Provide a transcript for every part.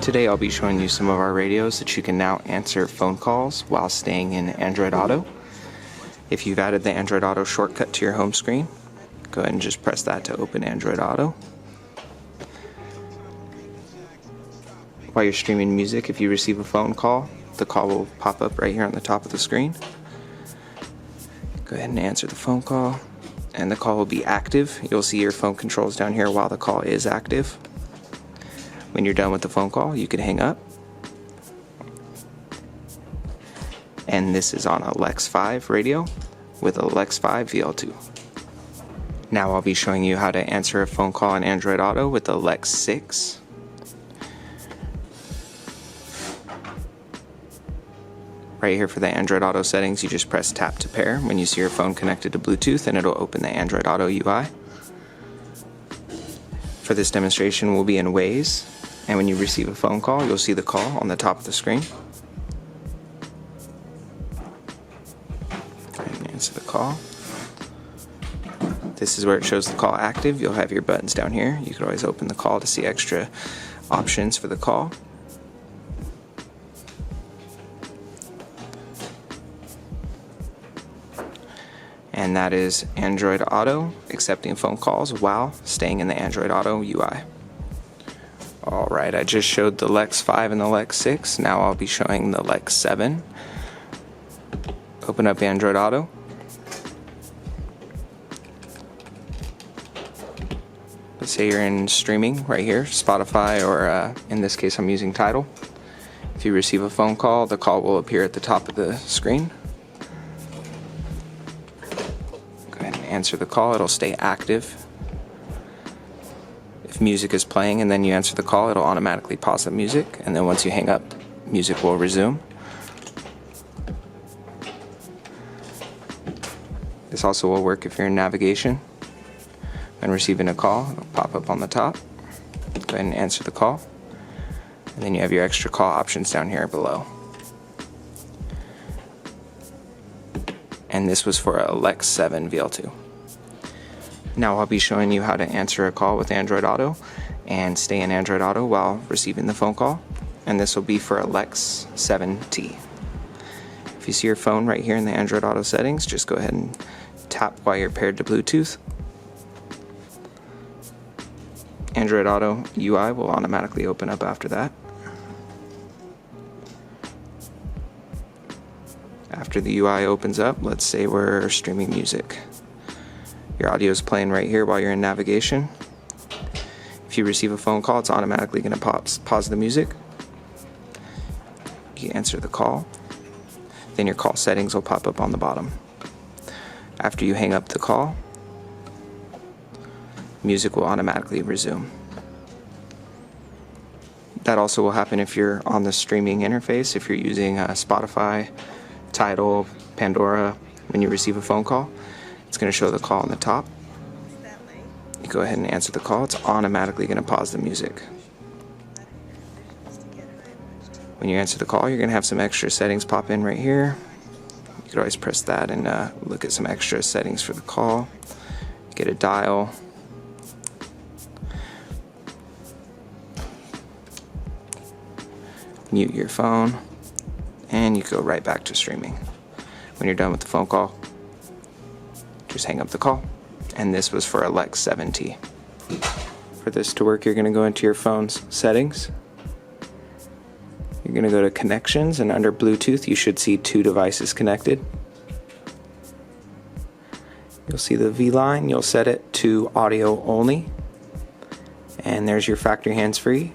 Today I'll be showing you some of our radios that you can now answer phone calls while staying in Android Auto. If you've added the Android Auto shortcut to your home screen, go ahead and just press that to open Android Auto. While you're streaming music, if you receive a phone call, the call will pop up right here on the top of the screen. Go ahead and answer the phone call, and the call will be active. You'll see your phone controls down here while the call is active. When you're done with the phone call, you can hang up. And this is on a Lexus 5 radio with a Lexus 5 VL2. Now I'll be showing you how to answer a phone call in Android Auto with the Lexus 6. Right here for the Android Auto settings, you just press tap to pair when you see your phone connected to Bluetooth, and it'll open the Android Auto UI. For this demonstration, we'll be in Waze, and when you receive a phone call, you'll see the call on the top of the screen. And answer the call. This is where it shows the call active. You'll have your buttons down here. You can always open the call to see extra options for the call. And that is Android Auto accepting phone calls while staying in the Android Auto UI. Alright, I just showed the Lexus 5 and the Lexus 6. Now I'll be showing the Lexus 7. Open up Android Auto. Let's say you're in streaming right here, Spotify, or in this case I'm using Tidal. If you receive a phone call, the call will appear at the top of the screen. Answer the call, it'll stay active. If music is playing and then you answer the call, it'll automatically pause the music, and then once you hang up, music will resume. This also will work if you're in navigation. When receiving a call, it'll pop up on the top. Go ahead and answer the call, and then you have your extra call options down here below. And this was for a Lexus 7 VL2. Now I'll be showing you how to answer a call with Android Auto and stay in Android Auto while receiving the phone call, and this will be for a Lexus 7T. If you see your phone right here in the Android Auto settings, just go ahead and tap while you're paired to Bluetooth. Android Auto UI will automatically open up after that. After the UI opens up, let's say we're streaming music. Your audio is playing right here while you're in navigation. If you receive a phone call, it's automatically going to pause the music. You answer the call. Then your call settings will pop up on the bottom. After you hang up the call, music will automatically resume. That also will happen if you're on the streaming interface, if you're using Spotify, Tidal, Pandora. When you receive a phone call, it's going to show the call on the top. You go ahead and answer the call. It's automatically going to pause the music. When you answer the call, you're going to have some extra settings pop in right here. You could always press that and look at some extra settings for the call. Get a dial. Mute your phone. And you go right back to streaming. When you're done with the phone call, just hang up the call. And this was for a Lexus 7T. For this to work, you're going to go into your phone's settings. You're going to go to connections, and under Bluetooth you should see two devices connected. You'll see the VLine. You'll set it to audio only. And there's your factory hands-free.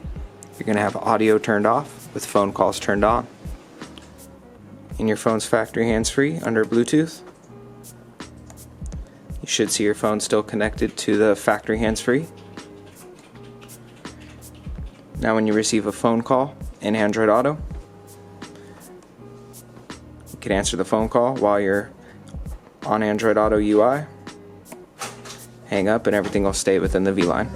You're going to have audio turned off with phone calls turned on. In your phone's factory hands-free under Bluetooth, you should see your phone still connected to the factory hands-free. Now when you receive a phone call in Android Auto, you can answer the phone call while you're on Android Auto UI, hang up, and everything will stay within the VLine.